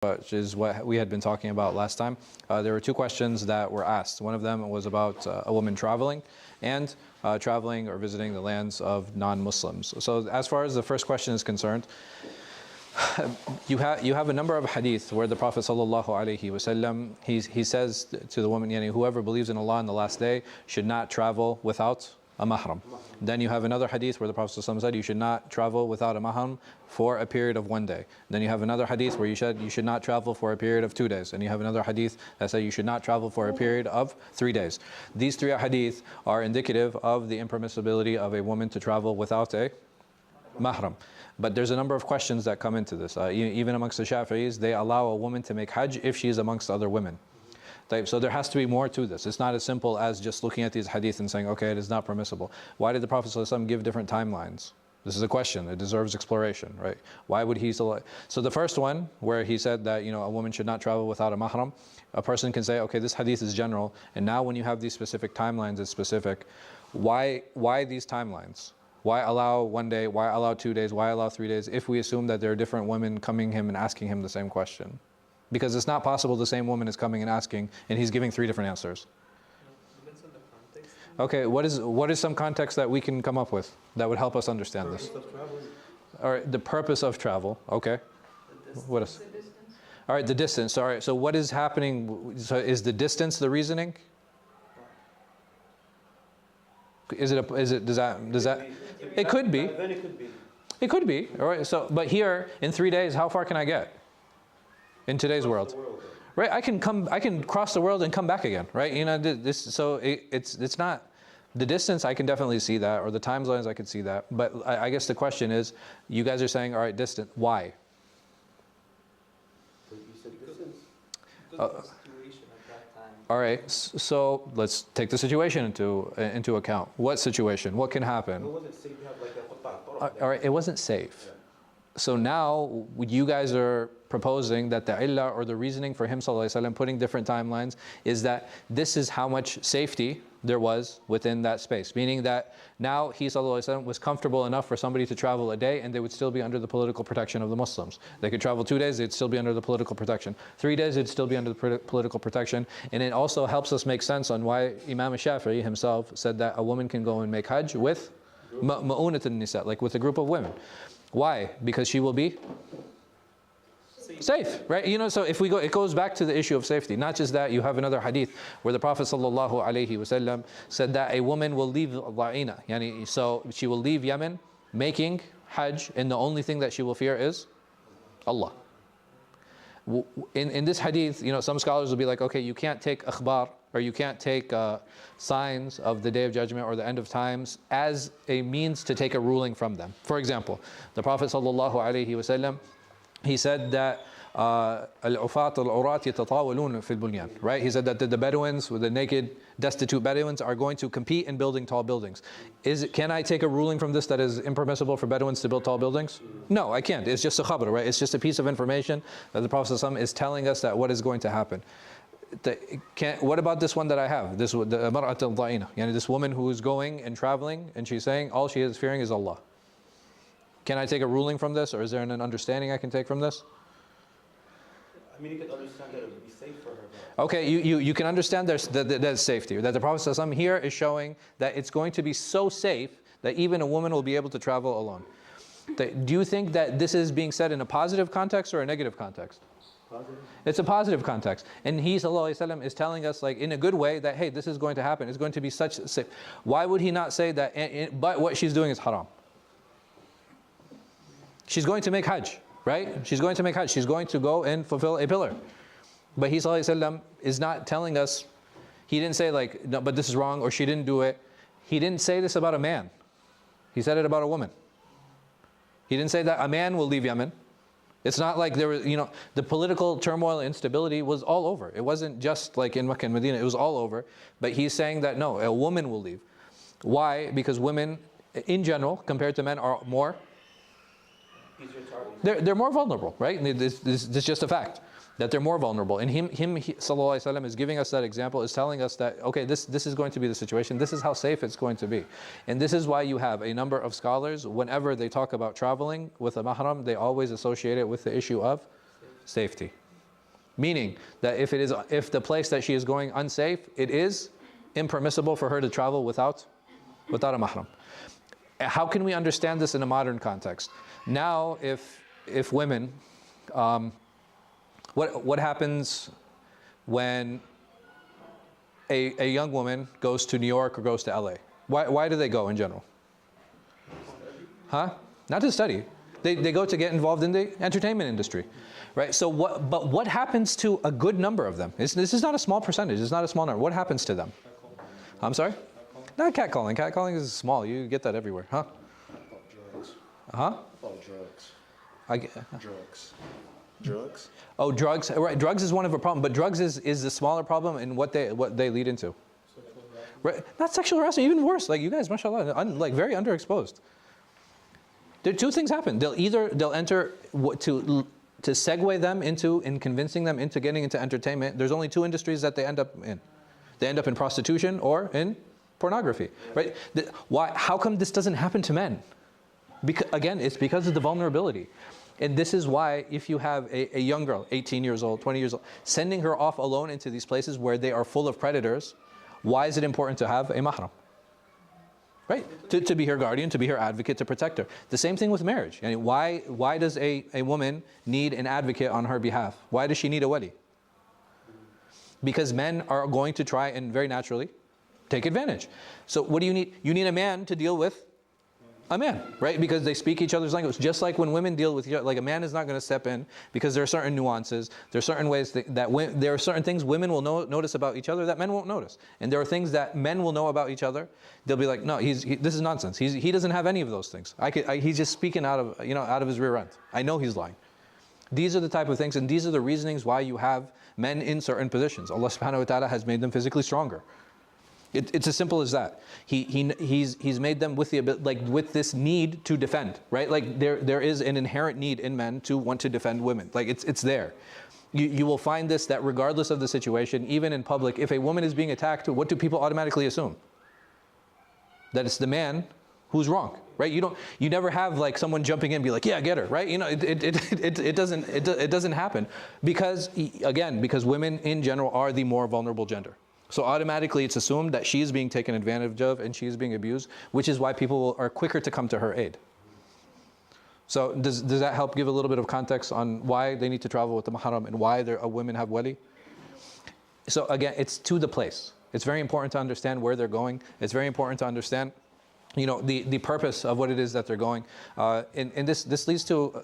which is what we had been talking about last time. There were two questions that were asked. One of them was about a woman traveling and traveling or visiting the lands of non-Muslims. So as far as the first question is concerned, you have a number of hadith where the Prophet ﷺ, he says to the woman, whoever believes in Allah and the last day should not travel without a mahram. Then you have another hadith where the Prophet ﷺ said you should not travel without a mahram for a period of 1 day. Then you have another hadith where you said you should not travel for a period of 2 days. And you have another hadith that said you should not travel for a period of 3 days. These three hadith are indicative of the impermissibility of a woman to travel without a mahram. But there's a number of questions that come into this. Even amongst the Shafi'is, they allow a woman to make hajj if she is amongst other women. So there has to be more to this. It's not as simple as just looking at these hadith and saying, okay, it is not permissible. Why did the Prophet ﷺ give different timelines? This is a question. It deserves exploration, right? Why would he select? So the first one, where he said that a woman should not travel without a mahram, a person can say, okay, this hadith is general, and now when you have these specific timelines, it's specific. Why these timelines? Why allow 1 day? Why allow 2 days? Why allow 3 days? If we assume that there are different women coming him and asking him the same question. Because it's not possible the same woman is coming and asking, and he's giving 3 different answers. Depends on the context. Okay, what is some context that we can come up with that would help us understand this? All right, the purpose of travel. Okay. What is? All right, the distance. All right. So what is happening? So is the distance the reasoning? Does that? It could be. Then it could be. It could be. All right. So, but here in 3 days, how far can I get? In today's world, right? I can cross the world and come back again, right? So it's not the distance. I can definitely see that, or the time zones. I can see that. But I guess the question is, you guys are saying, all right, distant. Why? You said distance. Because of the situation at that time. All right. So let's take the situation into account. What situation? What can happen? It wasn't safe to have like a all right. It wasn't safe. Yeah. So now you guys are proposing that the illah or the reasoning for him ﷺ putting different timelines is that this is how much safety there was within that space. Meaning that now he ﷺ was comfortable enough for somebody to travel a day and they would still be under the political protection of the Muslims. They could travel 2 days, they'd still be under the political protection. 3 days, they'd still be under the political protection. And it also helps us make sense on why Imam Shafi'i himself said that a woman can go and make hajj with ma'unat al-nisa, like with a group of women. Why? Because she will be safe, right? So if we go, it goes back to the issue of safety. Not just that, you have another hadith where the Prophet ﷺ said that a woman will leave La'ina, so she will leave Yemen making hajj, and the only thing that she will fear is Allah. In this hadith, some scholars will be like, okay, you can't take akhbar, or you can't take signs of the Day of Judgment or the end of times as a means to take a ruling from them. For example, the Prophet ﷺ, he said that al-ufat al-urat yatatawalun fil bunyan, right? He said that the Bedouins, with the naked, destitute Bedouins, are going to compete in building tall buildings. Can I take a ruling from this that is impermissible for Bedouins to build tall buildings? No, I can't. It's just a khabar, right? It's just a piece of information that the Prophet ﷺ is telling us that what is going to happen. What about this one that I have? The mar'at al-da'ina, this woman who is going and traveling, and she's saying all she is fearing is Allah. Can I take a ruling from this, or is there an understanding I can take from this? I mean, you can understand that it would be safe for her. Okay, you can understand there's safety. That the Prophet ﷺ here is showing that it's going to be so safe that even a woman will be able to travel alone. Do you think that this is being said in a positive context or a negative context? Positive. It's a positive context. And he ﷺ is telling us, like, in a good way, that hey, this is going to happen. It's going to be such safe. Why would he not say that, but what she's doing is haram? She's going to make hajj, right? She's going to make hajj. She's going to go and fulfill a pillar. But he ﷺ is not telling us, he didn't say like, no, but this is wrong, or she didn't do it. He didn't say this about a man. He said it about a woman. He didn't say that a man will leave Yemen. It's not like there was, the political turmoil and instability was all over. It wasn't just like in Mecca and Medina, it was all over. But he's saying that no, a woman will leave. Why? Because women, in general, compared to men, are more, they're more vulnerable, right? This is just a fact, that they're more vulnerable. And he sallallahu alaihi wasallam, is giving us that example, is telling us that, okay, this is going to be the situation, this is how safe it's going to be. And this is why you have a number of scholars, whenever they talk about traveling with a mahram, they always associate it with the issue of safety. Meaning that if the place that she is going unsafe, it is impermissible for her to travel without a mahram. How can we understand this in a modern context? Now, if women, what happens when a young woman goes to New York or goes to LA? Why do they go in general? Huh? Not to study. They go to get involved in the entertainment industry, right? So what happens to a good number of them? This is not a small percentage. It's not a small number. What happens to them? I'm sorry? Not catcalling. Catcalling is small. You get that everywhere, huh? Drugs. Huh? Oh, drugs. Drugs. Drugs? Oh, drugs. Right. Drugs is one of a problem, but drugs is the smaller problem in what they lead into. Right. Not sexual harassment, even worse. Like you guys, mashallah, like very underexposed. There two things happen. They'll enter to segue them into and convincing them into getting into entertainment. There's only two industries that they end up in. They end up in prostitution or in pornography, right? Why? How come this doesn't happen to men? Because, again, it's because of the vulnerability. And this is why if you have a young girl, 18 years old, 20 years old, sending her off alone into these places where they are full of predators, why is it important to have a mahram? Right? To be her guardian, to be her advocate, to protect her. The same thing with marriage. I mean, why does a woman need an advocate on her behalf? Why does she need a wali? Because men are going to try and very naturally take advantage. So what do you need? You need a man to deal with a man, right? Because they speak each other's language. Just like when women deal with each other, like a man is not going to step in because there are certain nuances, there are certain ways there are certain things women will notice about each other that men won't notice. And there are things that men will know about each other. They'll be like, no, this is nonsense. He doesn't have any of those things. He's just speaking out of his rear end. I know he's lying. These are the type of things, and these are the reasonings why you have men in certain positions. Allah subhanahu wa ta'ala has made them physically stronger. It's as simple as that. He's made them with with this need to defend, right? Like there is an inherent need in men to want to defend women. Like it's there. You will find this, that regardless of the situation, even in public, if a woman is being attacked, what do people automatically assume? That it's the man who's wrong, right? You never have like someone jumping in and be like, yeah, get her, right? It doesn't happen because women in general are the more vulnerable gender. So automatically it's assumed that she is being taken advantage of and she is being abused, which is why people are quicker to come to her aid. So does that help give a little bit of context on why they need to travel with the mahram and why women have wali? So again, it's to the place. It's very important to understand where they're going. It's very important to understand the purpose of what it is that they're going. And this leads to,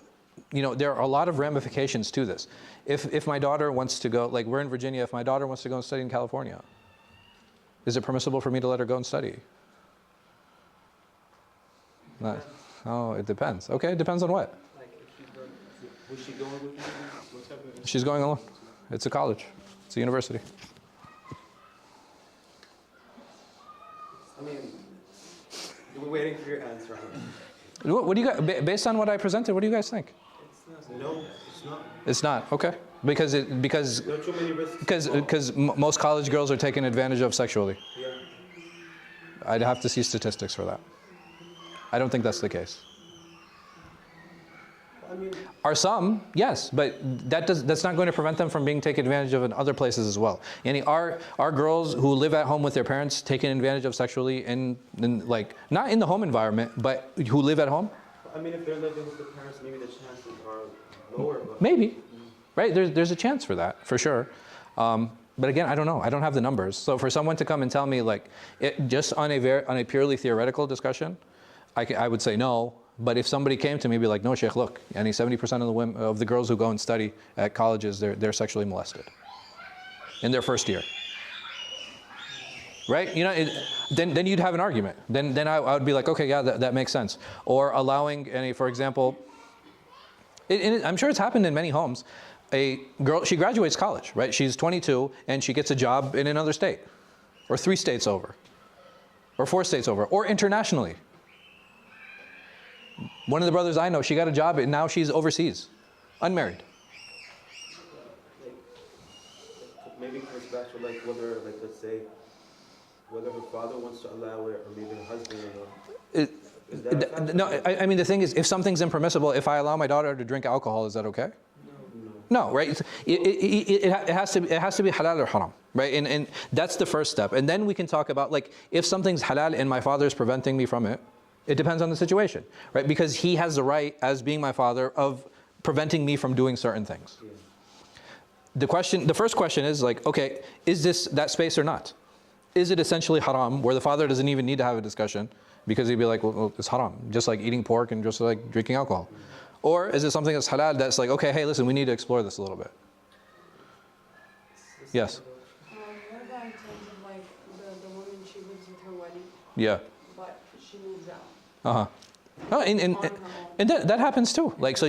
there are a lot of ramifications to this. If my daughter wants to go, like we're in Virginia, if my daughter wants to go and study in California, is it permissible for me to let her go and study? Oh, it depends. Okay, it depends on what? Like was she going with you? What's happening? She's going alone. It's a college. It's a university. I mean, we're waiting for your answer. What do you guys, based on what I presented, what do you guys think? No, it's not. It's not, okay. Because There are too many risks. most college girls are taken advantage of sexually. Yeah. I'd have to see statistics for that. I don't think that's the case. I mean, Are some, yes, but that's not going to prevent them from being taken advantage of in other places as well. And are girls who live at home with their parents taken advantage of sexually in like not in the home environment, but who live at home? I mean, if they're living with the parents, maybe the chances are lower. But Maybe, right? There's a chance for that, for sure. But again, I don't know. I don't have the numbers. So for someone to come and tell me like, just on a purely theoretical discussion, I would say no. But if somebody came to me and be like, no, Sheikh, look, 70% of the girls who go and study at colleges, they're sexually molested in their first year. Right? Then you'd have an argument. Then I would be like, okay, yeah, that makes sense. Or allowing for example, I'm sure it's happened in many homes. A girl, she graduates college, right? She's 22 and she gets a job in another state, or 3 states over, or 4 states over, or internationally. One of the brothers I know, she got a job and now she's overseas, unmarried. maybe it comes back to like whether, like let's say, whether her father wants to allow it or maybe her husband or not. Is that a factor? No, I mean the thing is, if something's impermissible, if I allow my daughter to drink alcohol, is that okay? No. No, right? It has to be halal or haram, right? And that's the first step. And then we can talk about, like, if something's halal and my father is preventing me from it, it depends on the situation, right? Because he has the right, as being my father, of preventing me from doing certain things. The first question is, like, okay, is this that space or not? Is it essentially haram, where the father doesn't even need to have a discussion, because he'd be like, well, it's haram, just like eating pork and just like drinking alcohol? Or is it something that's halal, that's like, okay, hey, listen, we need to explore this a little bit? Yes? What about in terms of like the woman, she lives with her wedding, Yeah. but she moves out Uh-huh. Oh, on her own? and that happens too. Like, so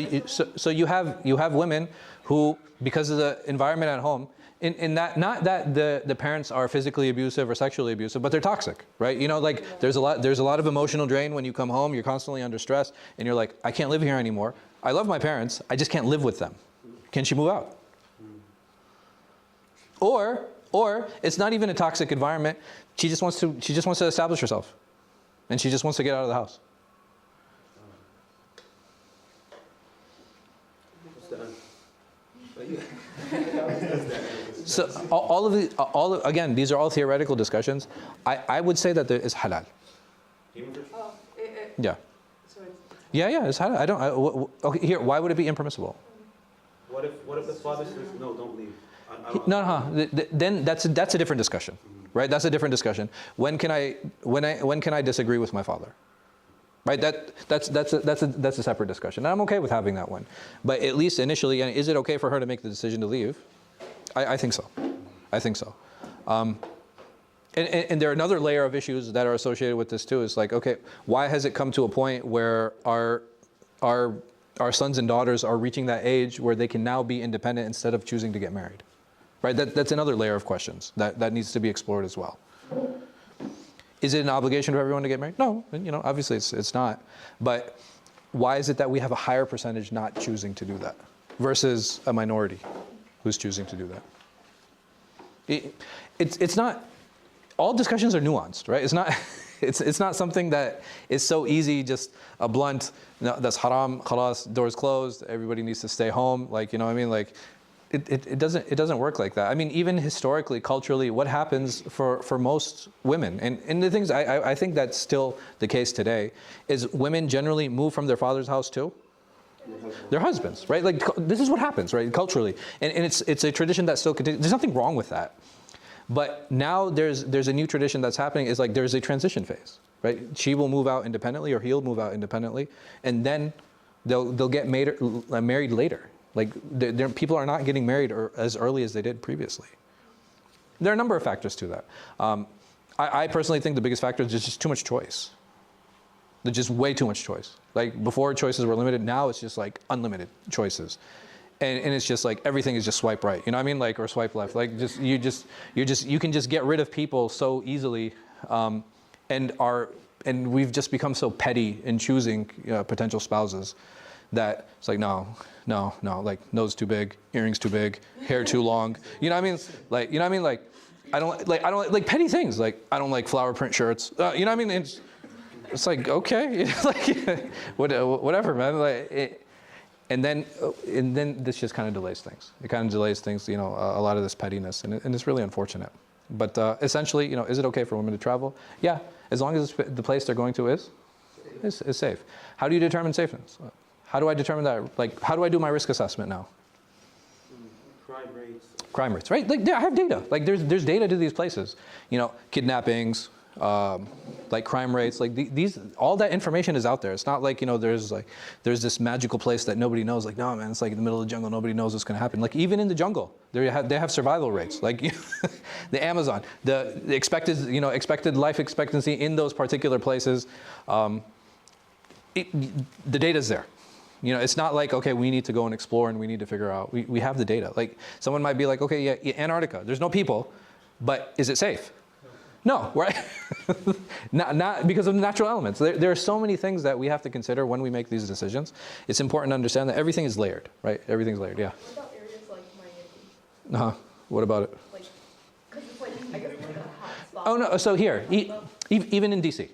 you have women who, because of the environment at home, in that, not that the parents are physically abusive or sexually abusive, but they're toxic, right? You know, like, there's a lot of emotional drain when you come home. You're constantly under stress, and you're like, I can't live here anymore. I love my parents, I just can't live with them. Can she move out? Or it's not even a toxic environment. She just wants to establish herself, and she just wants to get out of the house. So again, these are all theoretical discussions. I would say that it's halal. Oh, Yeah. so it's Yeah, it's halal. Okay, here, why would it be impermissible? What if the father says, no, don't leave? No. Then that's a different discussion, right? That's a different discussion. When can I disagree with my father? Right? That's a separate discussion. And I'm okay with having that one. But at least initially, is it okay for her to make the decision to leave? I think so. I think so. And there are another layer of issues that are associated with this too. Is like, okay, why has it come to a point where our sons and daughters are reaching that age where they can now be independent instead of choosing to get married? Right? That's another layer of questions that needs to be explored as well. Is it an obligation for everyone to get married? No, obviously it's not. But why is it that we have a higher percentage not choosing to do that versus a minority who's choosing to do that? It's not. All discussions are nuanced, right? It's not. It's not something that is so easy, just a blunt. No, that's haram. Khalas, doors closed. Everybody needs to stay home. Like, you know what I mean? Like, it doesn't work like that. I mean, even historically, culturally, what happens for most women, and the things I think that's still the case today, is women generally move from their father's house to their husbands, right? Like, this is what happens, right? Culturally, and it's a tradition that still continues. There's nothing wrong with that, but now there's a new tradition that's happening. Is like there's a transition phase, right? She will move out independently, or he'll move out independently, and then they'll get married later. Like, people are not getting married as early as they did previously. There are a number of factors to that. I personally think the biggest factor is just too much choice. There's just way too much choice. Like, before, choices were limited. Now it's just like unlimited choices, and it's just like everything is just swipe right. You know what I mean? Like, or swipe left. Like, you can just get rid of people so easily, and we've just become so petty in choosing potential spouses that it's like no, like, nose too big, earrings too big, hair too long. You know what I mean? Like, you know what I mean? Like, I don't like petty things. Like, I don't like flower print shirts. You know what I mean? It's like, okay, like, whatever, man. Like, and then this just kind of delays things. It kind of delays things. A lot of this pettiness, and it's really unfortunate. But essentially, is it okay for women to travel? Yeah, as long as the place they're going to is safe. How do you determine safeness? How do I determine that? Like, how do I do my risk assessment now? Crime rates, right? Like, I have data. Like, there's data to these places. Kidnappings, like crime rates. Like, these, all that information is out there. It's not like, there's this magical place that nobody knows. Like, no, man, it's like in the middle of the jungle. Nobody knows what's going to happen. Like, even in the jungle, they have survival rates. Like, the Amazon, the expected life expectancy in those particular places. The data's there. It's not like, okay, we need to go and explore and we need to figure out. We have the data. Like, someone might be like, okay, yeah, Antarctica, there's no people, but is it safe? No, right? not because of the natural elements. There are so many things that we have to consider when we make these decisions. It's important to understand that everything is layered, right? Everything's layered, yeah. What about areas like Miami? What about it? Like, because it's like, I guess, like a hot spot. Oh, no, so here, even in DC.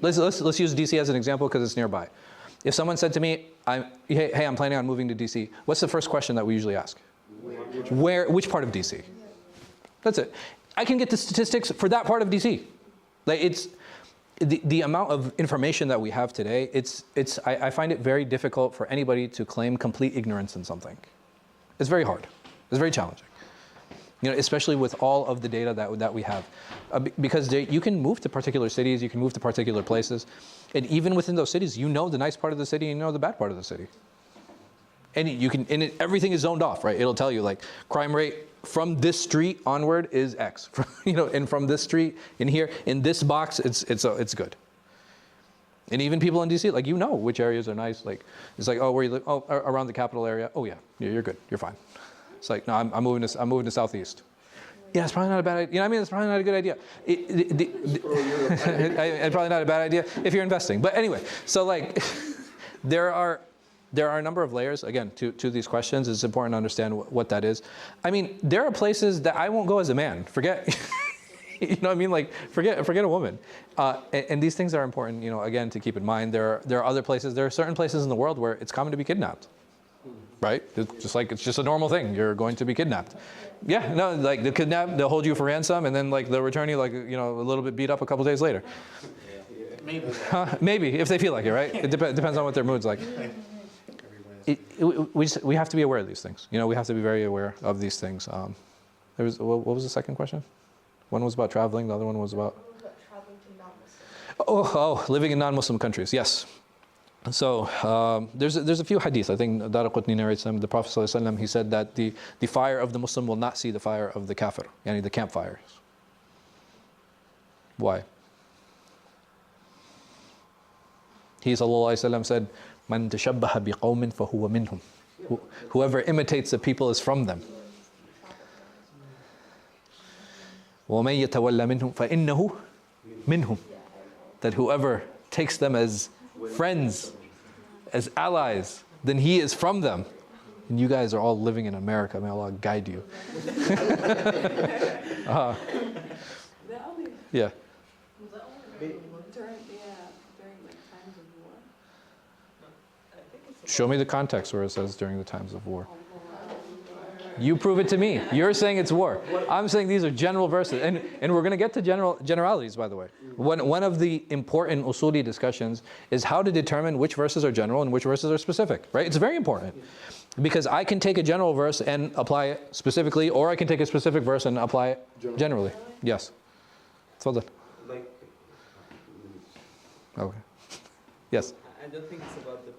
Let's use DC as an example because it's nearby. If someone said to me, hey, I'm planning on moving to DC, what's the first question that we usually ask? Which part of DC? That's it. I can get the statistics for that part of DC. Like it's, the amount of information that we have today, I find it very difficult for anybody to claim complete ignorance in something. It's very hard. It's very challenging. You know, especially with all of the data that we have. Because you can move to particular cities, you can move to particular places, and even within those cities, you know the nice part of the city and you know the bad part of the city. And everything is zoned off, right? It'll tell you like crime rate from this street onward is X, you know, and from this street in here, in this box, it's good. And even people in DC, like, you know which areas are nice. Like, it's like, oh, where you live? Oh, around the capital area. Oh yeah, you're good, you're fine. It's like, no, I'm moving to Southeast. Yeah, it's probably not a bad idea. You know what I mean? It's probably not a good idea. It's probably not a bad idea if you're investing. But anyway, so like, there are a number of layers, again, to these questions. It's important to understand what that is. I mean, there are places that I won't go as a man. Forget, you know what I mean? Like, forget a woman. And these things are important, you know, again, to keep in mind. There are other places, there are certain places in the world where it's common to be kidnapped. Right? It's just a normal thing. You're going to be kidnapped. Yeah, no, like they'll hold you for ransom and then like they'll return you like, you know, a little bit beat up a couple days later. Maybe. Maybe, if they feel like it, right? It depends on what their mood's like. We have to be aware of these things. You know, we have to be very aware of these things. What was the second question? One was about traveling, the other one was about? Traveling to non-Muslim. Living in non-Muslim countries, yes. So there's a few hadith. I think Daraqutni narrates them. The Prophet ﷺ, he said that the fire of the Muslim will not see the fire of the kafir, yani the campfires. Why? He ﷺ said, "Man tashabbaha biqawmin fahuwa minhum." Whoever imitates the people is from them. وَمَن يَتَوَلَّ مِنْهُمْ فَإِنَّهُ مِنْهُمْ. That whoever takes them as friends, as allies, then he is from them. And you guys are all living in America. May Allah guide you. Yeah. During like times of war. Show me the context where it says during the times of war. You prove it to me. You're saying it's war. I'm saying these are general verses. And we're going to get to generalities, by the way. One of the important usuli discussions is how to determine which verses are general and which verses are specific, right? It's very important. Because I can take a general verse and apply it specifically, or I can take a specific verse and apply it generally. Yes. Tfadal. Like, Okay. Yes. I don't think it's about the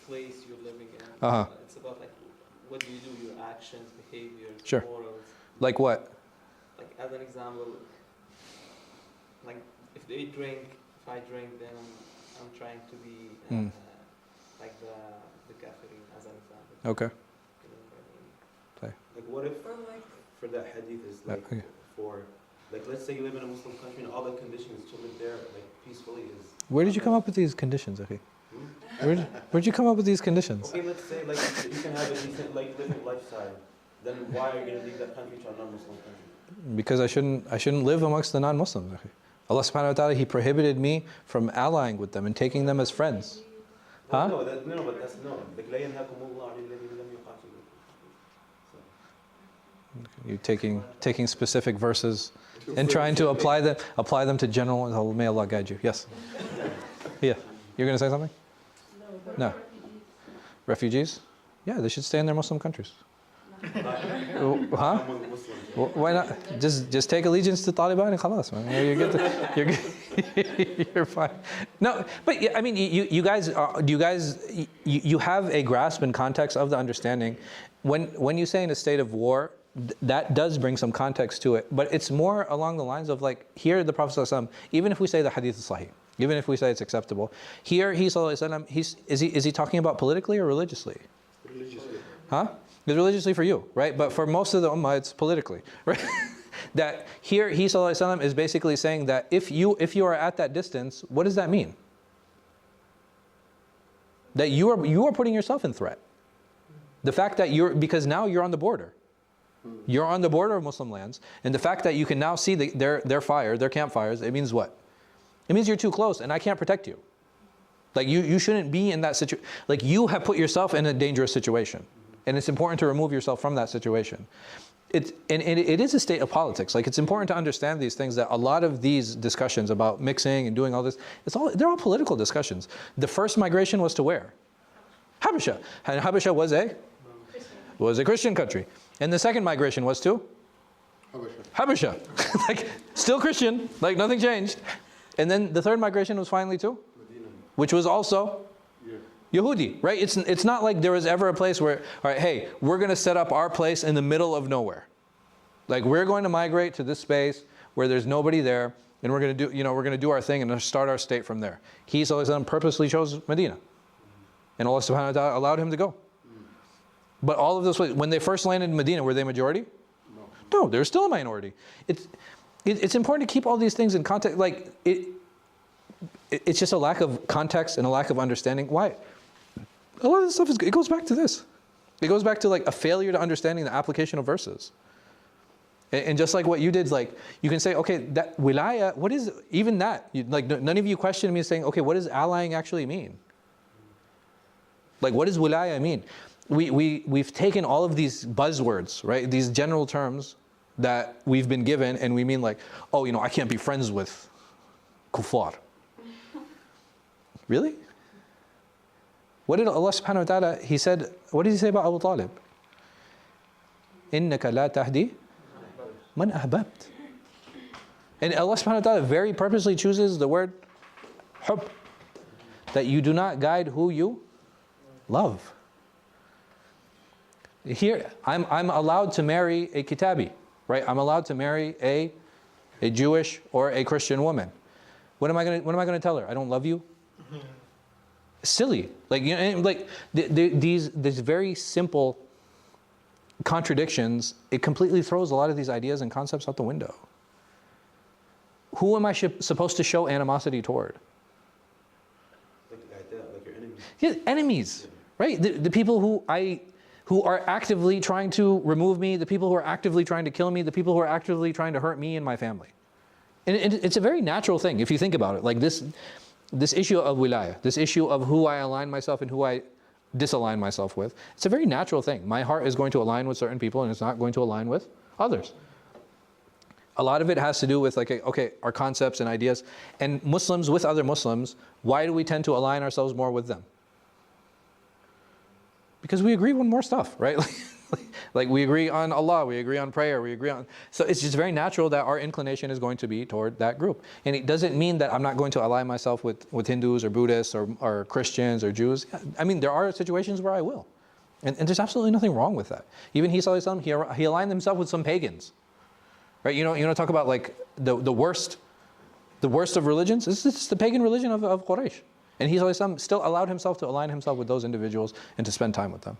place you're living in. Uh-huh. It's about like what do you do, your actions, behaviors, Sure. morals. Like what? Like as an example, like if I drink, then I'm trying to be like the kafirin as an example. Okay. You know what I mean? like what if Or like, for that hadith is like Okay. for like let's say you live in a Muslim country and all the conditions to live there like peacefully is. Where did you come up with these conditions, Akhi? Where'd you come up with these conditions? Okay, let's say like you can have a decent like living lifestyle. Then why are you going to leave that country to a non-Muslim country? Because I shouldn't live amongst the non-Muslims. Akhi. Allah subhanahu wa ta'ala, He prohibited me from allying with them and taking them as friends. Huh? No, but that's no. Like لا ينهاكم الله عن الذين لم يقاتلوكم. You taking specific verses and trying to apply them to general. May Allah guide you. Yes. Yeah. You're going to say something? No. Refugees? Yeah, they should stay in their Muslim countries. Huh? Among Muslims. Why not? Just take allegiance to Taliban and khalas, man. You're fine. No, but I mean, you guys have a grasp and context of the understanding. When you say in a state of war, that does bring some context to it, but it's more along the lines of like here the Prophet ﷺ, even if we say the hadith is sahih, even if we say it's acceptable, here is he talking about politically or religiously? Religiously. Huh? It's religiously for you, right? But for most of the ummah, it's politically, right? That here he ﷺ is basically saying that if you are at that distance, what does that mean? That you are putting yourself in threat. The fact that because now you're on the border. You're on the border of Muslim lands, and the fact that you can now see their campfires, it means what? It means you're too close and I can't protect you. Like you shouldn't be in that situation. Like you have put yourself in a dangerous situation. And it's important to remove yourself from that situation. It is a state of politics. Like it's important to understand these things, that a lot of these discussions about mixing and doing all this, they're all political discussions. The first migration was to where? Habasha. And Habasha was a Christian country. And the second migration was to? Habasha. Like still Christian, like nothing changed. And then the third migration was finally to? Medina. Which was also? Yehudi, right? It's not like there was ever a place where, all right, hey, we're going to set up our place in the middle of nowhere. Like we're going to migrate to this space where there's nobody there, and we're going to do, we're going to do our thing and start our state from there. He purposely chose Medina, and Allah subhanahu wa ta'ala allowed him to go. But all of this, when they first landed in Medina, were they majority? No, they're still a minority. It's important to keep all these things in context. Like it's just a lack of context and a lack of understanding. Why? A lot of this stuff it goes back to this. It goes back to like a failure to understanding the application of verses. And just like what you did, like you can say, okay, that wilaya, what is even that? Like none of you questioned me saying, okay, what does allying actually mean? Like what does wilaya mean? We've taken all of these buzzwords, right? These general terms that we've been given, and we mean like, oh, I can't be friends with kuffar. Really? What did Allah subhanahu wa ta'ala, He said, what did He say about Abu Talib? إِنَّكَ لَا تَهْدِي مَنْ أَحْبَبْتَ. And Allah subhanahu wa ta'ala very purposely chooses the word hub, that you do not guide who you love. Here, I'm allowed to marry a kitabi, right? I'm allowed to marry a Jewish or a Christian woman. What am I going to tell her? I don't love you? Silly. Like these very simple contradictions, it completely throws a lot of these ideas and concepts out the window. Who am I supposed to show animosity toward? Like your enemies. Yeah, enemies, right? The people who are actively trying to remove me, the people who are actively trying to kill me, the people who are actively trying to hurt me and my family. And it's a very natural thing if you think about it. Like this issue of wilaya, this issue of who I align myself and who I disalign myself with, it's a very natural thing. My heart is going to align with certain people and it's not going to align with others. A lot of it has to do with our concepts and ideas. And Muslims with other Muslims, why do we tend to align ourselves more with them? Because we agree on more stuff, right? Like we agree on Allah, we agree on prayer, we agree on... So it's just very natural that our inclination is going to be toward that group. And it doesn't mean that I'm not going to align myself with Hindus or Buddhists or Christians or Jews. I mean, there are situations where I will. And there's absolutely nothing wrong with that. Even he aligned himself with some pagans. Right? You know, talk about like the worst of religions. This is the pagan religion of Quraysh. And he still allowed himself to align himself with those individuals and to spend time with them.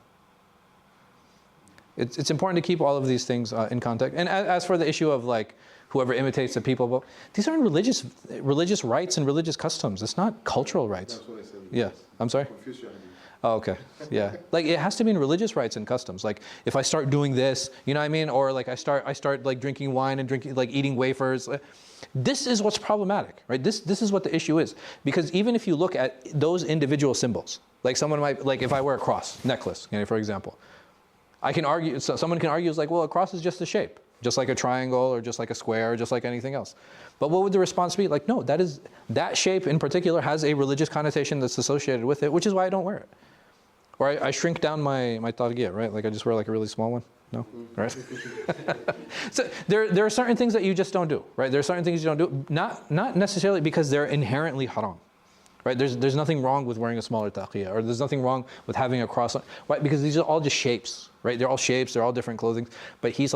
It's important to keep all of these things in context. And as for the issue of like whoever imitates the people, these aren't religious rites and religious customs. It's not cultural rites. That's what I said. Yeah, I'm sorry? Confucianism. Oh, okay. Yeah. Like it has to be in religious rites and customs. Like if I start doing this, you know what I mean? Or like I start like drinking wine and eating wafers. This is what's problematic, right? This is what the issue is. Because even if you look at those individual symbols, like someone might, like if I wear a cross necklace, for example, I can argue, someone can argue, it's like, well, a cross is just a shape, just like a triangle or just like a square or just like anything else. But what would the response be? Like, no, that shape in particular has a religious connotation that's associated with it, which is why I don't wear it. Or I shrink down my targhiyah, right? Like I just wear like a really small one. No? Right? So there are certain things that you just don't do, right? There are certain things you don't do, not necessarily because they're inherently haram. Right? There's nothing wrong with wearing a smaller taqiyya, or there's nothing wrong with having a cross, right? Because these are all just shapes, right? They're all shapes, they're all different clothing. But he's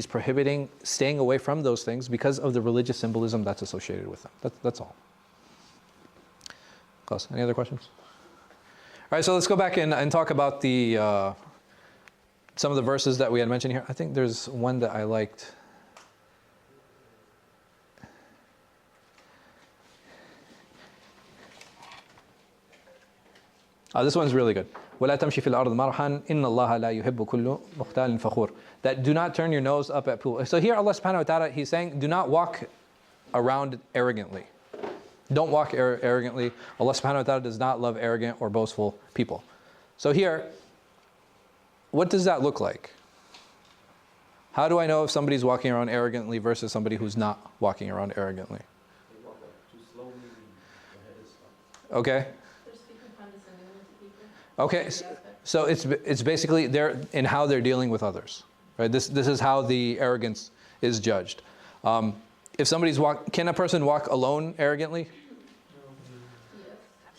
prohibiting staying away from those things because of the religious symbolism that's associated with them. That's all. Klaus, any other questions? All right, so let's go back and talk about some of the verses that we had mentioned here. I think there's one that I liked. This one's really good. وَلَا تَمْشِ فِي الْأَرْضِ مَرْحًا إِنَّ اللَّهَ لَا يُحِبُّ كُلُّ مُخْتَالٍ فَخُورٍ. That do not turn your nose up at people. So here Allah subhanahu wa ta'ala, He's saying, do not walk around arrogantly. Don't walk arrogantly. Allah subhanahu wa ta'ala does not love arrogant or boastful people. So here, what does that look like? How do I know if somebody's walking around arrogantly versus somebody who's not walking around arrogantly? They walk like too slowly, their head is up. Okay. They're speaking condescendingly to people. Okay. So it's basically they're in how they're dealing with others, right? This is how the arrogance is judged. If somebody's can a person walk alone arrogantly?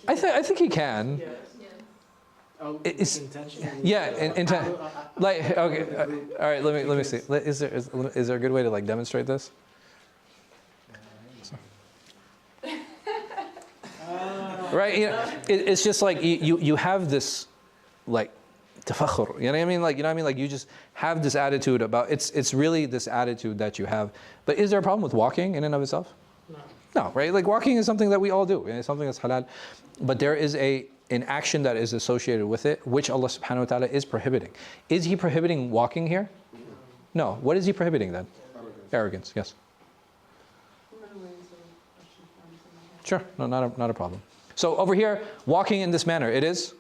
Yes. I think he can. Yes. It's- Intentionally. Yeah, like okay, all right. Let me see. Is there a good way to like demonstrate this? Right. You know, it's just like you have this like tafakhur. You know what I mean? Like you know what I mean? Like you just have this attitude about it's really this attitude that you have. But is there a problem with walking in and of itself? No. No, right? Like walking is something that we all do. It's something that's halal. But there is an action that is associated with it, which Allah subhanahu wa ta'ala is prohibiting. Is He prohibiting walking here? No. What is He prohibiting then? Arrogance, yes. Sure, no, not a problem. So over here, walking in this manner, it is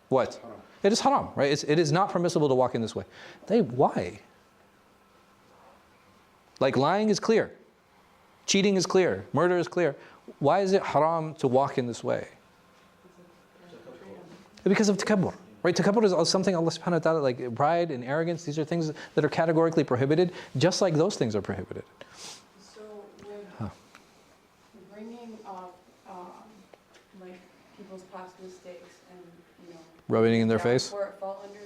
what? It is haram, right? It is not permissible to walk in this way. Why? Like lying is clear. Cheating is clear. Murder is clear. Why is it haram to walk in this way? Because of takabbur. Right? Takabbur is something Allah subhanahu wa ta'ala, like pride and arrogance, these are things that are categorically prohibited, just like those things are prohibited. So with bringing up like people's past mistakes and Rubbing in their that face? fall under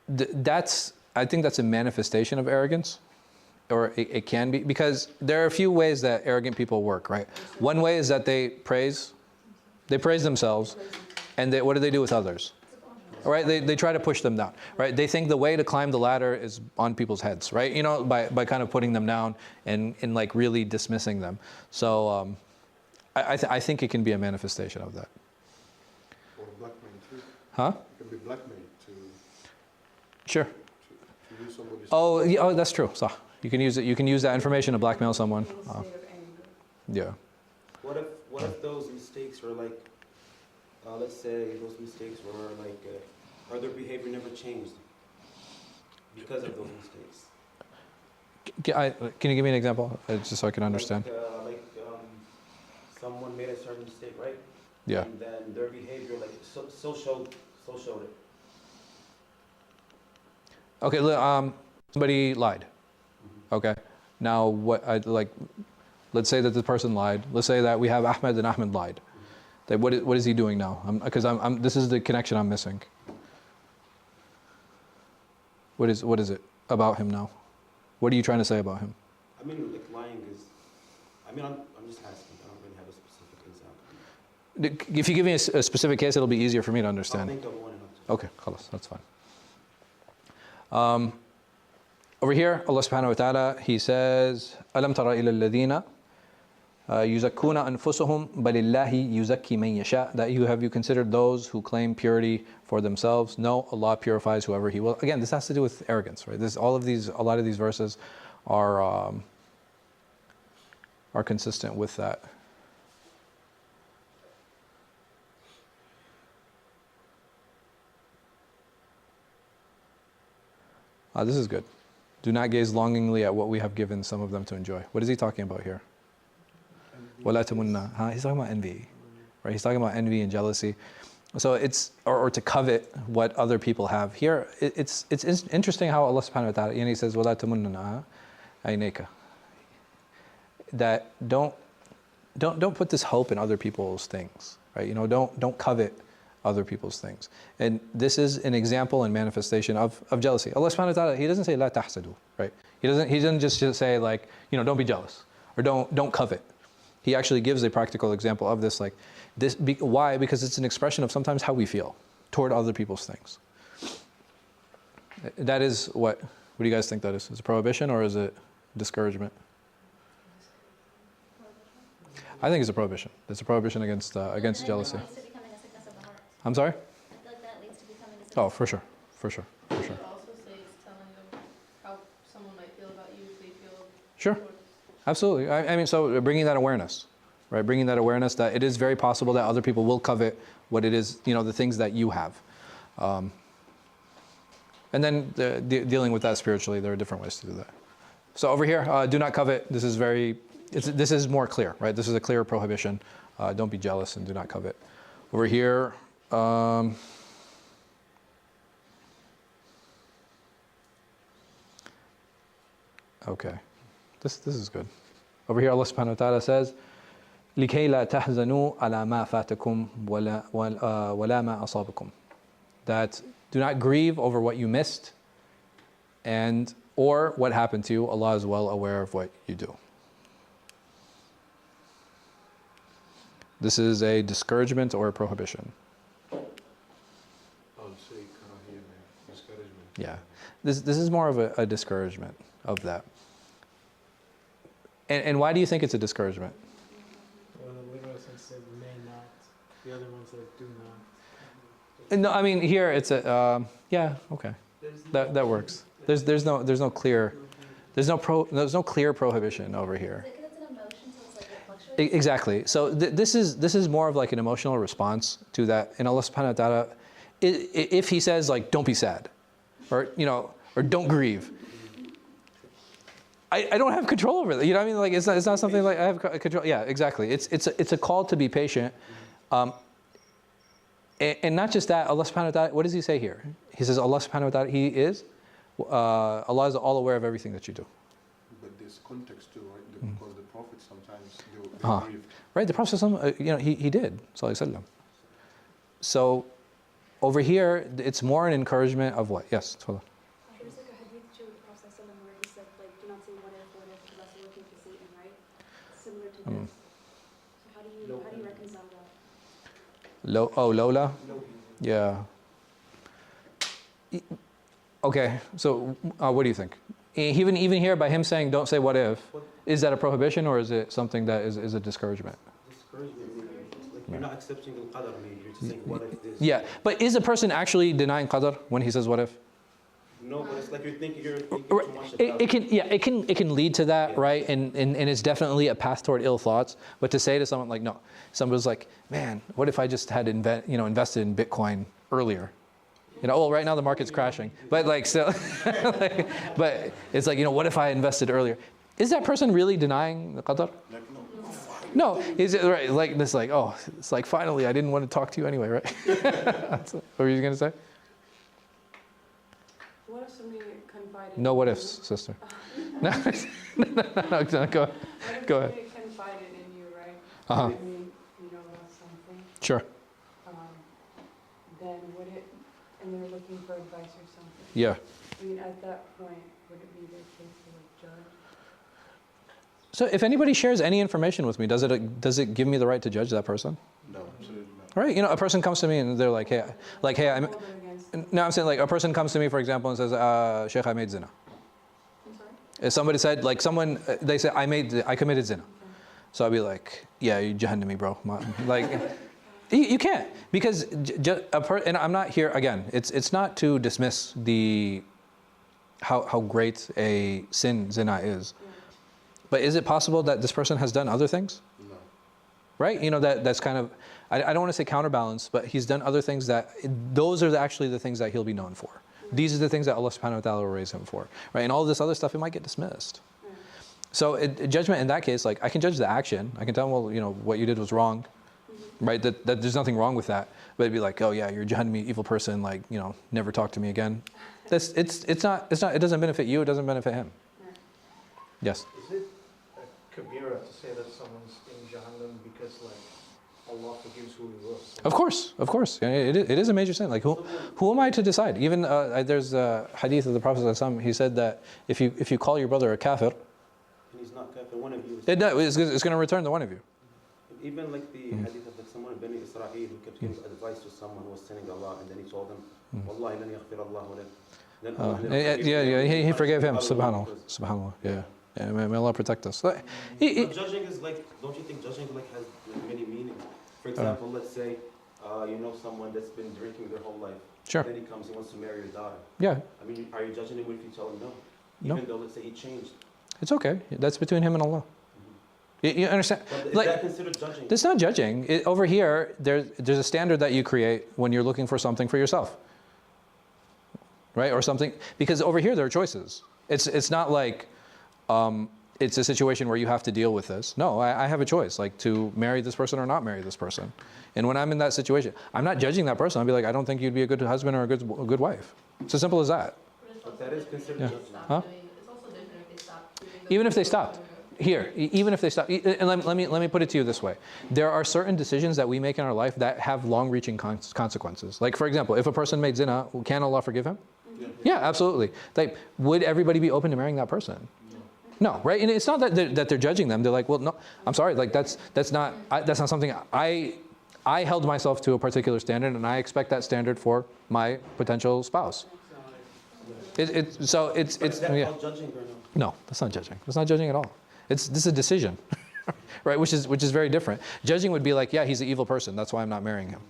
this? I think that's a manifestation of arrogance, or it can be, because there are a few ways that arrogant people work, right? One way is that they praise themselves, and what do they do with others? All right, they try to push them down, right? They think the way to climb the ladder is on people's heads, right? You know, by kind of putting them down and like really dismissing them. So I think it can be a manifestation of that. Or blackmail too. Huh? It can be blackmail to Sure. use somebody's. Oh, yeah, oh, that's true. So you can use it. You can use that information to blackmail someone. In a state of anger. Yeah. What if those mistakes were like, let's say those mistakes were like, or their behavior never changed because of those mistakes? Can you give me an example, just so I can understand? Like someone made a certain mistake, right? Yeah. And then their behavior like so showed it. Okay. Somebody lied. Okay. Now, let's say that the person lied. Let's say that we have Ahmed and Ahmed lied. That what is he doing now? Because this is the connection I'm missing. What is it about him now? What are you trying to say about him? I mean, like lying is. I mean, I'm just asking. I don't really have a specific example. If you give me a specific case, it'll be easier for me to understand. I'll think of one. Okay, khalas, that's fine. Over here, Allah subhanahu wa ta'ala, He says, أَلَمْ تَرَ إِلَى الَّذِينَ يُزَكُّونَ أَنفُسَهُمْ بَلِ اللَّهِ يُزَكِّي مَن يَشَاءُ. That have you considered those who claim purity for themselves? No, Allah purifies whoever He will. Again, this has to do with arrogance, right? A lot of these verses are consistent with that. This is good. Do not gaze longingly at what we have given some of them to enjoy. What is he talking about here? وَلَا تَمُنَّا. He's talking about envy. Right? He's talking about envy and jealousy. So it's, or to covet what other people have. Here, it's interesting how Allah subhanahu wa ta'ala, He says, وَلَا تَمُنَّا عَيْنَيْكَ. That don't put this hope in other people's things. Right? You know, don't covet other people's things. And this is an example and manifestation of jealousy. Allah subhanahu wa ta'ala, He doesn't say la tahsadu, right? He doesn't just say like, you know, don't be jealous or don't covet. He actually gives a practical example of this, like this. Why? Because it's an expression of sometimes how we feel toward other people's things. That is what do you guys think that is? Is it prohibition or is it discouragement? I think it's a prohibition. It's a prohibition against jealousy. I'm sorry? I feel like that leads to becoming a Oh, for sure. It also say it's telling them how someone might feel about you if they feel Sure. towards absolutely. I mean, so bringing that awareness, right? Bringing that awareness that it is very possible that other people will covet what it is, the things that you have. And then dealing with that spiritually, there are different ways to do that. So over here, do not covet. This is more clear, right? This is a clear prohibition. Don't be jealous and do not covet. Over here, okay, this is good. Over here, Allah subhanahu wa ta'ala says, لِكَيْ لَا تَحْزَنُوا عَلَى مَا فَاتَكُمْ وَلَا مَا أَصَابَكُمْ. That do not grieve over what you missed or what happened to you. Allah is well aware of what you do. This is a discouragement or a prohibition. I would say karaheem, discouragement. Yeah, this is more of a discouragement of that. And why do you think it's a discouragement? Well, the literal sense said may not. The other ones that do not. No, I mean here it's a yeah, okay, that works. There's no clear prohibition over here. Is it 'cause it's an emotion, so it's like it fluctuates? Exactly. So this is more of like an emotional response to that. And Allah subhanahu wa ta'ala, if He says like don't be sad, or don't grieve, I don't have control over that. You know what I mean? Like it's not something like I have control. Yeah, exactly. It's a call to be patient. And not just that, Allah subhanahu wa ta'ala, what does He say here? He says Allah subhanahu wa ta'ala, Allah is all aware of everything that you do. But there's context too, right? Because the Prophet sometimes they grieve. Right, the Prophet he did, sallallahu alaihi wasallam. So over here, it's more an encouragement of what? Yes, Tawala. There's like a hadith too with the Prophet ﷺ where he said, like, do not say what if, because that's working for Satan, right? Similar to this. So how do you reconcile that? Lola? Yeah. Okay, so what do you think? Even here, by him saying, don't say what if, is that a prohibition or is it something that is a discouragement? Discouragement, maybe. Like you're not accepting the qadar, maybe. You're just saying, what if this? Yeah, but is a person actually denying qadar when he says what if? No, but it's like you're thinking too much about It can lead to that, right? And it's definitely a path toward ill thoughts. But to say to someone like, no, somebody's like, man, what if I just had invested in Bitcoin earlier? Well, right now the market's crashing, but like still, but it's like, what if I invested earlier? Is that person really denying the qadar? Like, No, is it right? Like this, like, oh, it's like finally I didn't want to talk to you anyway, right? What were you gonna say? What if somebody confided? No what ifs, sister. No, go ahead. What if Go ahead. somebody confided in you, right? Uh-huh. I mean, about something. Sure. Then would it, and they're looking for advice or something. Yeah. I mean, at that point, would it be their case to judge? So if anybody shares any information with me, does it give me the right to judge that person? no, absolutely not. Right? A person comes to me and they're like, hey, I'm. Hold it against. No, I'm saying like a person comes to me, for example, and says, Sheikh, I made zina. I'm sorry? If somebody said, like they say, I committed zina. So I'd be like, yeah, you jahannami, bro. Like, you can't, because and I'm not here again. It's not to dismiss how great a sin zina is, but is it possible that this person has done other things? No. Right? That's kind of, I don't want to say counterbalance, but he's done other things those are actually the things that he'll be known for. These are the things that Allah subhanahu wa ta'ala will raise him for, right? And all this other stuff, it might get dismissed. So judgment in that case, like I can judge the action. I can tell him, well, what you did was wrong, right? That there's nothing wrong with that. But it'd be like, oh yeah, you're a jahannami, evil person. Like, never talk to me again. It's not. It doesn't benefit you. It doesn't benefit him. Yes. Is it a kabira to say that someone's in Jahannam because Allah forgives who He wills? Of course. Yeah, it is a major sin. Like who am I to decide? Even there's a hadith of the Prophet ﷺ. He said that if you call your brother a kafir, and he's not kafir, one of you is it's going to return to one of you. even like the hadith of someone in Bani Israel who kept giving advice to someone who was sinning Allah, and then he told them, Wallahi lan yaghfir Allahu lak. Then Allah Yeah, he forgave him. Subhanallah. Yeah. May Allah protect us. But judging is like, don't you think judging has many meanings? For example, let's say someone that's been drinking their whole life. Sure. Then he wants to marry your daughter. Yeah. I mean, are you judging him if you tell him no? No. Even though, let's say, he changed. It's okay. That's between him and Allah. You understand? But is Like, that considered judging? that's not judging. Over here, there's a standard that you create when you're looking for something for yourself, right? Or something, because over here there are choices. It's not like it's a situation where you have to deal with this. No, I have a choice, like to marry this person or not marry this person. And when I'm in that situation, I'm not judging that person. I'll be like, I don't think you'd be a good husband or a good wife. It's as simple as that. But that is considered Yeah. judging. Huh? It's also different if they stop. Even if they stopped. Here, even if they stop, and let me put it to you this way. There are certain decisions that we make in our life that have long-reaching consequences. Like, for example, if a person made zina, can Allah forgive him? Yeah, absolutely. Like, would everybody be open to marrying that person? No, right? And it's not that they're judging them. They're like, well, no, I'm sorry. Like, that's not something I held myself to a particular standard, and I expect that standard for my potential spouse. So it's Is that yeah. called judging or no? No, that's not judging. That's not judging at all. This is a decision, right? Which is very different. Judging would be like, yeah, he's an evil person. That's why I'm not marrying him.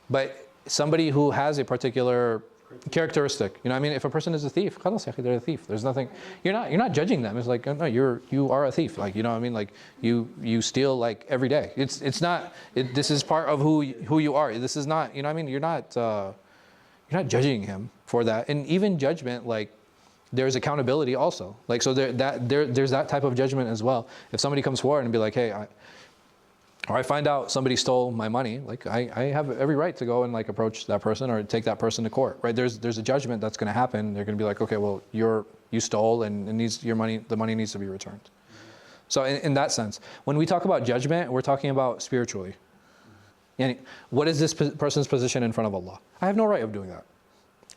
But somebody who has a particular characteristic, you know, what I mean, if a person is a thief, خلاص يا أخي, they're a thief. There's nothing. You're not judging them. It's like, no, you are a thief. Like, you know what I mean? Like you steal like every day. It's not. This is part of who you are. This is not. You know what I mean? You're not judging him for that. And even judgment, like, there's accountability also. Like, so there's that type of judgment as well. If somebody comes forward and be like, hey, I find out somebody stole my money, like I have every right to go and like approach that person or take that person to court, right? There's a judgment that's going to happen. They're going to be like, okay, well, you stole and the money needs to be returned. So in that sense, when we talk about judgment, we're talking about spiritually. Yani, what is this person's position in front of Allah? I have no right of doing that.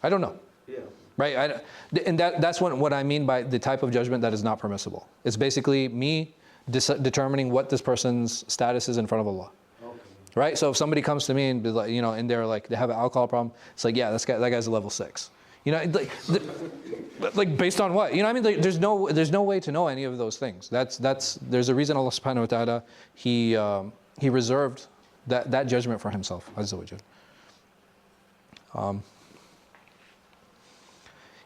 I don't know. Yeah. Right, and that's what I mean by the type of judgment that is not permissible. It's basically me determining what this person's status is in front of Allah. Okay. Right. So if somebody comes to me and be like, you know, and they're like, they have an alcohol problem, it's like, yeah, that guy's a level 6. You know, like based on what? You know what I mean? Like, there's no way to know any of those things. There's a reason Allah Subhanahu wa Taala He reserved that judgment for Himself, Azza wa Jal.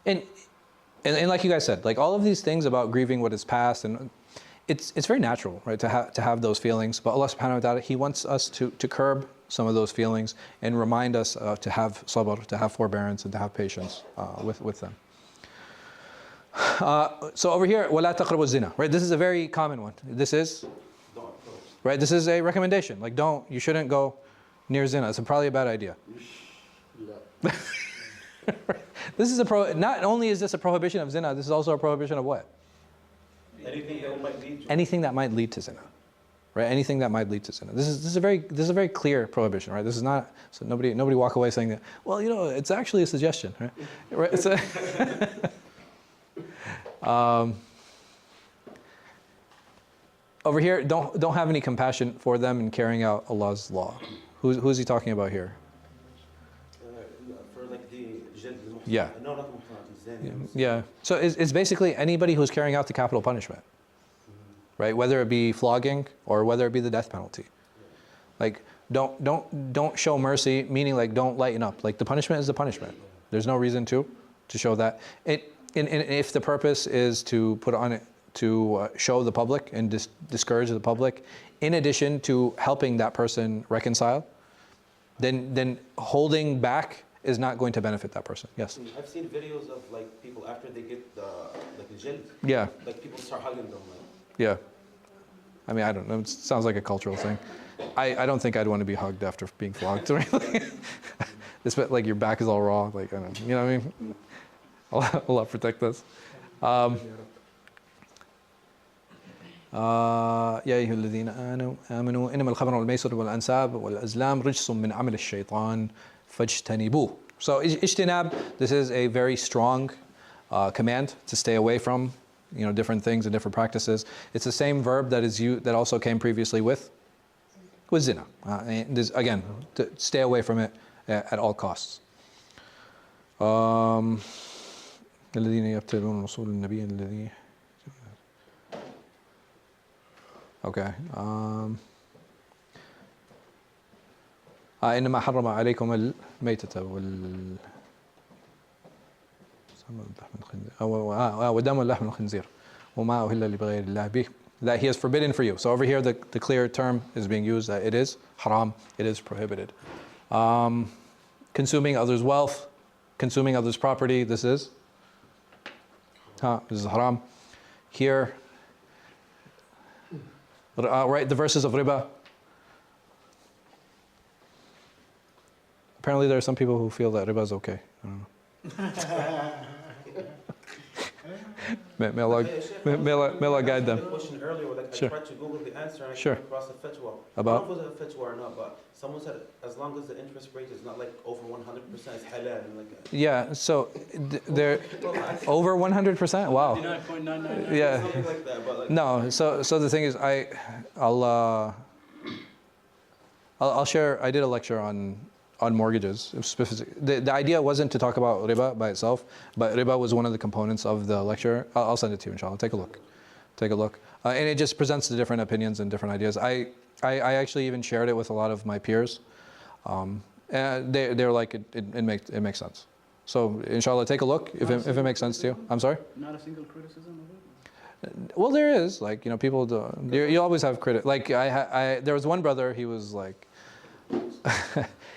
And like you guys said, like all of these things about grieving what is past, and it's very natural, right, to have those feelings. But Allah Subhanahu wa Taala, He wants us to curb some of those feelings and remind us to have sabr, to have forbearance, and to have patience with them. So over here, وَلَا تَقْرَبُوا الزِّنَا, right? This is a very common one. This is, right? This is a recommendation. Like, you shouldn't go near zina. It's probably a bad idea. This is not only is this a prohibition of zina, this is also a prohibition of what? Anything that might lead to. Anything that might lead to zina, right? Anything that might lead to zina. This is a very clear prohibition, right? This is not, so nobody walk away saying that, well, you know, it's actually a suggestion, right? Right? It's over here, don't have any compassion for them in carrying out Allah's law. Who's He talking about here? For like the Yeah. No, not the Yeah. So it's basically anybody who's carrying out the capital punishment, right? Whether it be flogging or whether it be the death penalty. Like, don't show mercy, meaning like don't lighten up. Like, the punishment is the punishment. There's no reason to show that. And if the purpose is to put on it to show the public and discourage the public, in addition to helping that person reconcile, then holding back is not going to benefit that person. Yes. I've seen videos of like people after they get the jild. Yeah. Like people start hugging them. Like. Yeah. I mean, I don't know. It sounds like a cultural thing. I don't think I'd want to be hugged after being flogged or anything. It's like your back is all raw. Like, I don't know. You know what I mean? Allah protect us. يا أيها الذين آمنوا إنما الخمر والميسر والأنساب والأزلام رجس من عمل الشيطان فاجتنبوه. So ijtinab, this is a very strong command to stay away from, you know, different things and different practices. It's the same verb that also came previously with zina. And this, again, to stay away from it at all costs. الذين يبتلون رسول النبي الذي Okay. إنما حرم عليكم الميتة ودم لحم الخنزير وما أهل لغير الله به, that he has forbidden for you. So over here the clear term is being used that it is haram, it is prohibited. Consuming others' wealth, consuming others' property, this is haram. Here, right, the verses of riba. Apparently there are some people who feel that riba is okay. I don't know. May Allah guide them. The question earlier, like Sure. I tried to Google the answer and I Sure. came across a fatwa. About? I don't know if it was a fatwa or not, but someone said as long as the interest rate is not like over 100%, it's halal. And like Yeah, so they're over 100%? Wow. 99.999. Yeah. something like that, but like No, so the thing is, I'll share. I did a lecture on mortgages. The idea wasn't to talk about riba by itself, but riba was one of the components of the lecture. I'll send it to you, inshallah. Take a look. And it just presents the different opinions and different ideas. I actually even shared it with a lot of my peers. And they're like, it makes sense. So inshallah, take a look if it makes sense to you. I'm sorry? Not a single criticism of it? Well, there is, like, people do. You always have credit. Like, there was one brother, he was like,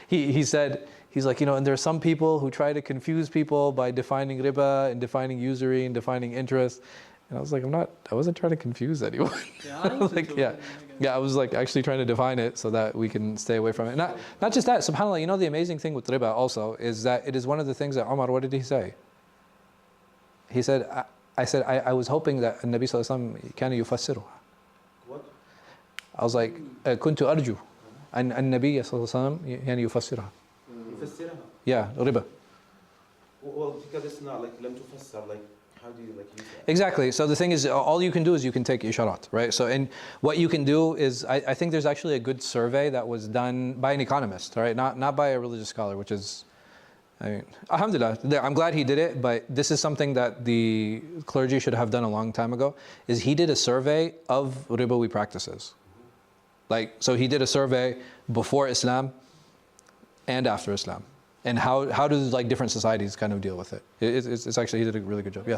he said, he's like, and there are some people who try to confuse people by defining riba and defining usury and defining interest. And I was like, I wasn't trying to confuse anyone. I was like actually trying to define it so that we can stay away from it. Not just that, subhanAllah, the amazing thing with riba also is that it is one of the things that Umar, what did he say? He said, I was hoping that Nabi Sallallahu Alaihi Wasallam kana yufassiruha. what? I was like, كنت أرجو أن النبي صلى الله عليه وسلم يعني يفسرها. يفسرها. Yeah, riba. Well, because it's not like لم تفسر, like how do you like use that? Exactly. So the thing is, all you can do is you can take isharat, right? So, and what you can do is, I think there's actually a good survey that was done by an economist, right? Not by a religious scholar, which is, I mean, alhamdulillah, I'm glad he did it, but this is something that the clergy should have done a long time ago, is he did a survey of ribawi practices. Like, so he did a survey before Islam and after Islam. And how do like different societies kind of deal with it? It's actually, he did a really good job. Yeah.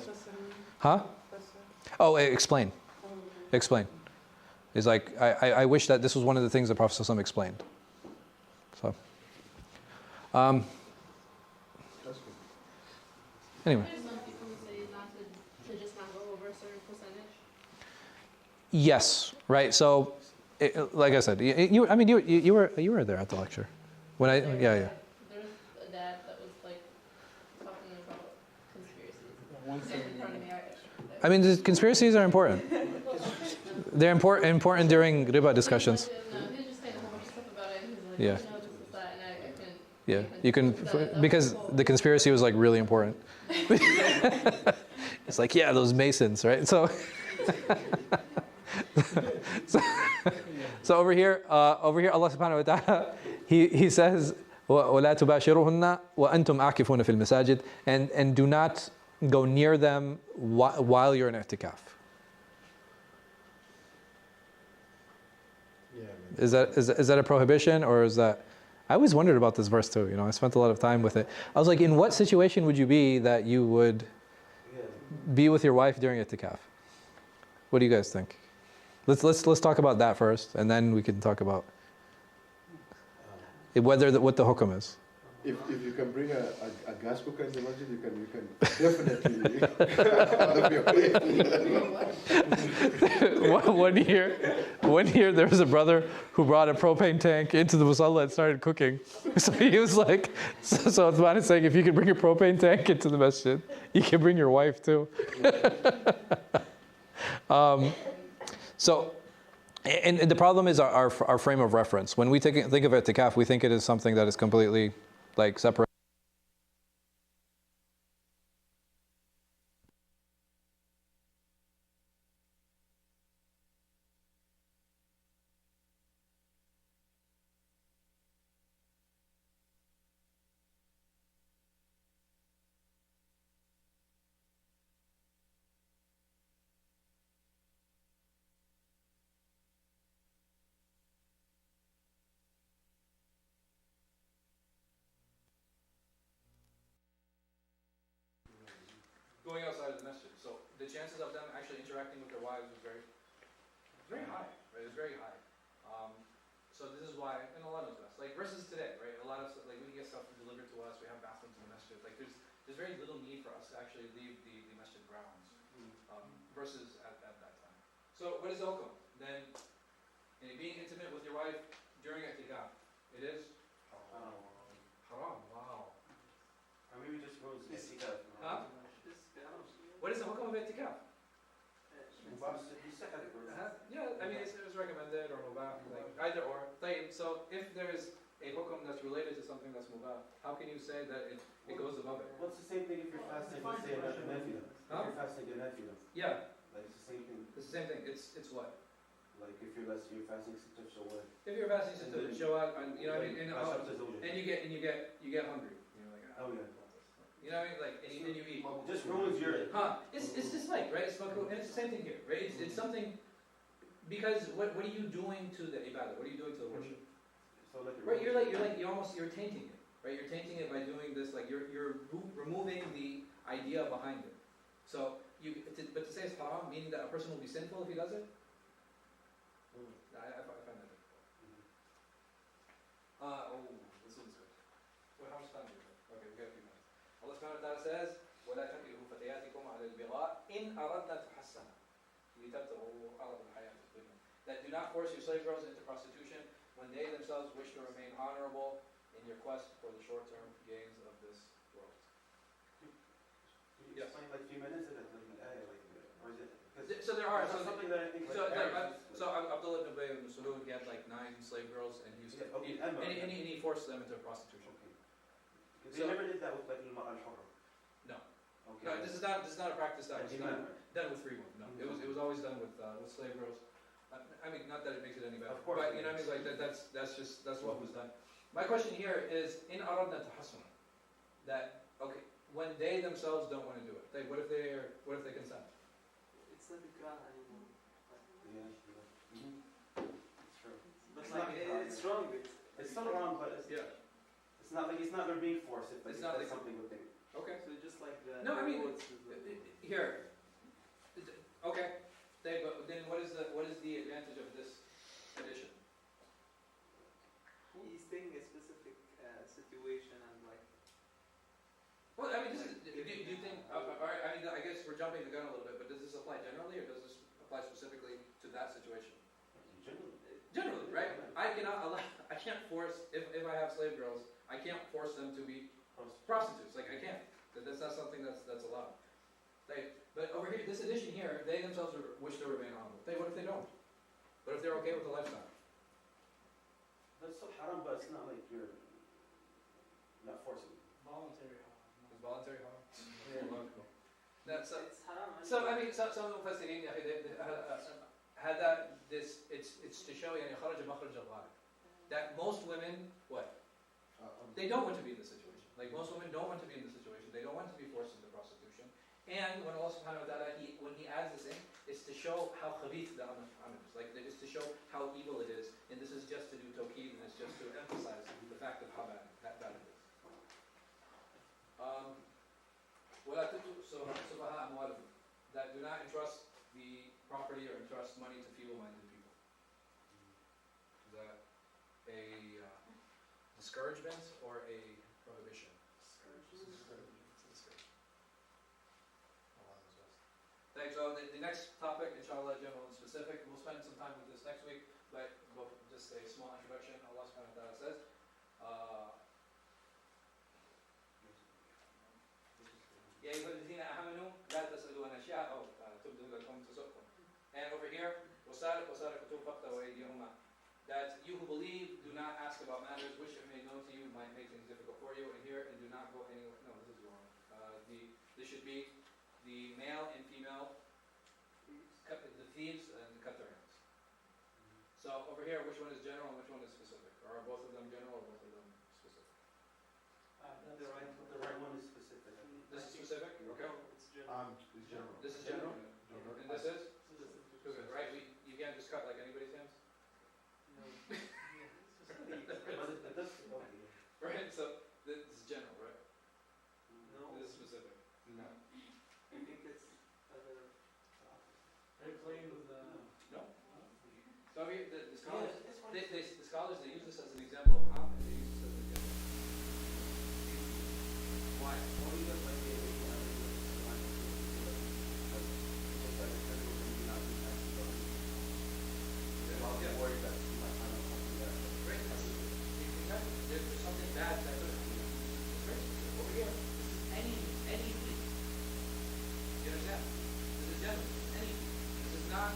Huh? Oh, explain. Explain. It's like, I wish that this was one of the things the Prophet ﷺ explained. So. Anyway. There's some people who say not to just not go over a certain percentage. Yes, right. So, like I said, you were there at the lecture. When I, yeah. There was a dad that was like talking about conspiracies. In front of me, I mean, the conspiracies are important. They're important during riba discussions. No, he was just saying a whole bunch of stuff about it. And he's like, Yeah. this is that, and I couldn't. Yeah, you can, because the conspiracy was like really important. It's like, yeah, those Masons, right? So, so over here, Allah subhanahu wa ta'ala, He says, وَلَا تُبَاشِرُهُنَّ وَأَنْتُمْ عَاكِفُونَ فِي الْمَسَاجِدِ, and do not go near them while you're in i'tikaf. Yeah, Is that a prohibition, or is that? I always wondered about this verse too. I spent a lot of time with it. I was like, in what situation would you be that you would be with your wife during i'tikaf? What do you guys think? Let's talk about that first, and then we can talk about what the hukum is. If you can bring a gas cooker in the masjid, you can definitely One year there was a brother who brought a propane tank into the musalla and started cooking. So he was like, so Uthman is saying, if you can bring a propane tank into the masjid, you can bring your wife too. And the problem is our frame of reference. When we think of i'tikaf, we think it is something that is completely like separate. chances of them actually interacting with their wives was very high, right? It was very high. So this is why, and Allah knows best. Like versus today, right? A lot of like we can get stuff delivered to us. We have bathrooms in the masjid. Like there's very little need for us to actually leave the masjid grounds versus at that time. So what is the hukum? Then being intimate with your wife during i'tikaf, it is haram. Wow. Or maybe just rules i'tikaf. Huh? This, I don't know. What is the hukum of i'tikaf? Uh-huh. Yeah, I mean it's recommended or mubah, like either or. طيب, so if there is a hukum that's related to something that's mubah, how can you say that it goes above it? Well, it's the same thing if you're fasting, let's say, about the nafila. If Huh? you're fasting a nafila, Yeah, like it's the same thing. it's the same thing. It's what? Like if you're fasting Sitt of Shawwal. If you're fasting to Shawwal, and you know what I mean, Ashab Tazawwaj. and you get hungry. You know, like Oh yeah. you know what I mean, like and you eat. Just ruins your. It's just like right. It's makruh, and it's the same thing here, right? It's something because what are you doing to the ibadah? What are you doing to the worship? So like. Right, you're tainting it, right? You're tainting it by doing this, like you're removing the idea behind it. So but to say it's haram, meaning that a person will be sinful if he does it. I find that difficult. This one's good. Well, how much time do we have? Okay, we got a few minutes. Allah subhanahu wa ta'ala says, وَلَا تَنْكِحُوا فَتَيَاتِكُمْ عَلَى الْبِغَاءِ إِنْ أَرَدْنَا تَحَسَّنًا لِتَبْتَغُوا عَرَضَ الْحَيَاةِ الدُّنْيَا. That do not force your slave girls into prostitution when they themselves wish to remain honorable in your quest for the short-term gains of this world. Can you explain like a few minutes of it, or is it? So there are. That's something that I think. So Abdullah ibn Ubay ibn Salul, he had like 9 slave girls, and he used to, and he forced them into prostitution. Okay. They never did that with like al-Hurra. No. Okay. No, this is not a practice that was done with free women. No, it was always done with slave girls. I mean, not that it makes it any better, Of course, but you know what I mean. Like that's what was done. My question here is in aradna tahassuna, that okay, when they themselves don't want to do it, like what if they consent? It's not a grah anymore. Yeah. It's true. But It's like, not- it's wrong. It's still wrong, but it's not like they're being forced. It's not like something with them. Okay. So just like the. No, I mean, quotes is like- here. Okay. But then what is the advantage of this addition? He's taking a specific situation and like. Well, I mean, do you think? I mean, I guess we're jumping the gun a little bit, but does this apply generally, or does this apply specifically to that situation? Generally, right? I can't force if I have slave girls, I can't force them to be prostitutes. Like I can't. That's not something that's allowed. But over here, this edition here, they themselves wish to remain honorable. What if they don't? What if they're okay with the lifestyle? That's so haram, but it's not like you're not forcing. Voluntary It's voluntary harm. Yeah. That's It's haram. so. I mean, some of the Mufassirin had that. It's to show يعني خرج مخرج الغالب. That most women they don't want to be in this situation. Like most women don't want to be in this situation. They don't want to be forced into prostitution. And when Allah subhanahu wa ta'ala, when He adds this in, it's to show how khabith the amal is. Like it's to show how evil it is. And this is just to do tawqeed, and it's just to emphasize the fact of how bad it is. وَلَا تُؤْتُوا سُفَهَاءَ أَمْوَالَكُمْ. That do not entrust the property or entrust money to feeble-minded people. Is that a discouragement or a prohibition? Discouragement. Thanks. So the next topic, inshallah, general and specific. We'll spend some time with this next week, but we'll just a small introduction. Allah subhanahu wa ta'ala says, يا أيها الذين آمنوا لا تسألوا عن أشياء أو تبدوا لكم تسؤكم. And over here, وَسَارِقْ وَسَارِقَةُ فَقْطَعُوا أَيْدِيَهُمَا. That you who believe do not ask about matters which if made known to you might make things difficult for you. And here, and do not go anywhere. No, this is wrong. This should be the male and female, the thieves, and cut their hands. So over here, which one is general and which one is specific? Or are both of them general or both of them specific? The right one is specific. This is specific? Okay. It's general. It's general. This is general? And this is? Right? You can't just cut like anybody's hands? No. Right? So this is general, right? No. This is specific. No. I think it's other. So I mean, the scholars, the scholars, they use this as an example of harm, and they use this as an example. Why? What do you guys like the They all get worried that you might find out something that great. There's something bad that could happen. It's great. Over here, this is anything. You understand? This is general. Anything. This is not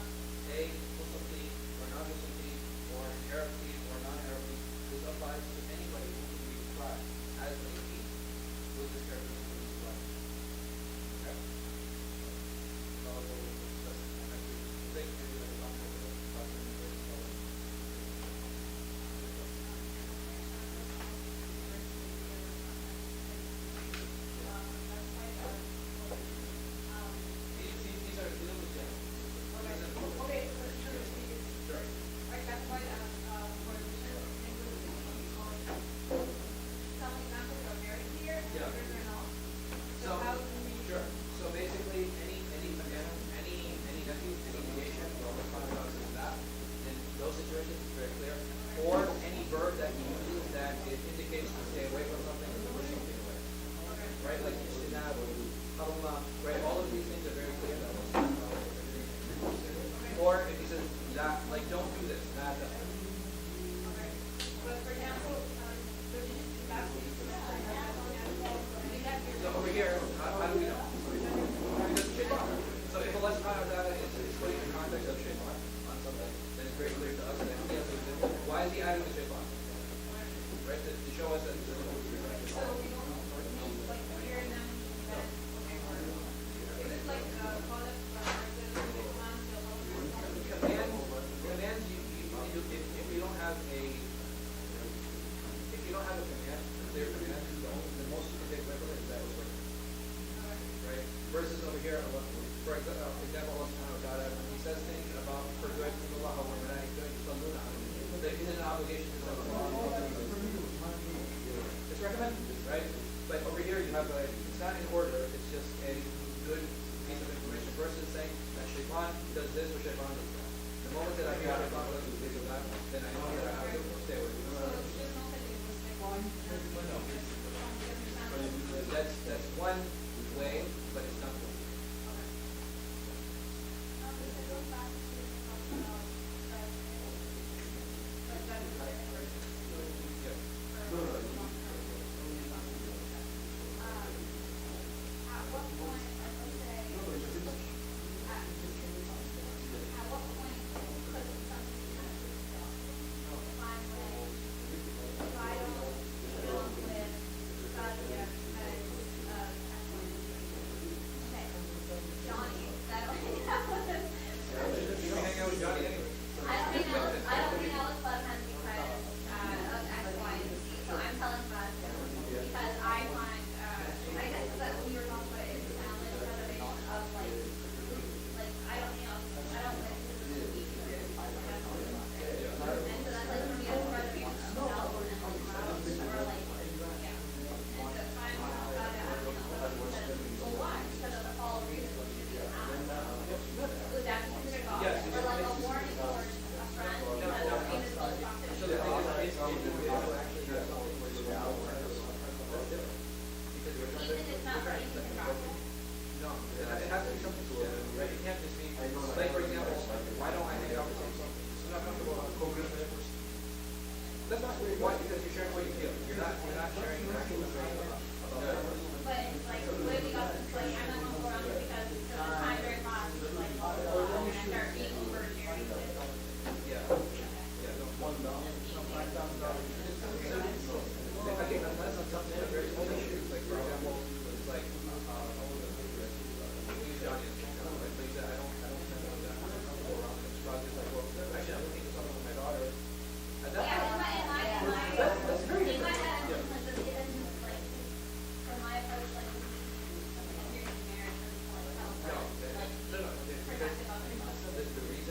a Muslim thing or non-Muslim thing or an Arab thing or non-Arab thing. This applies to anybody who can be described as a thing with this characteristic of Islam. Okay? So, thank you. Like,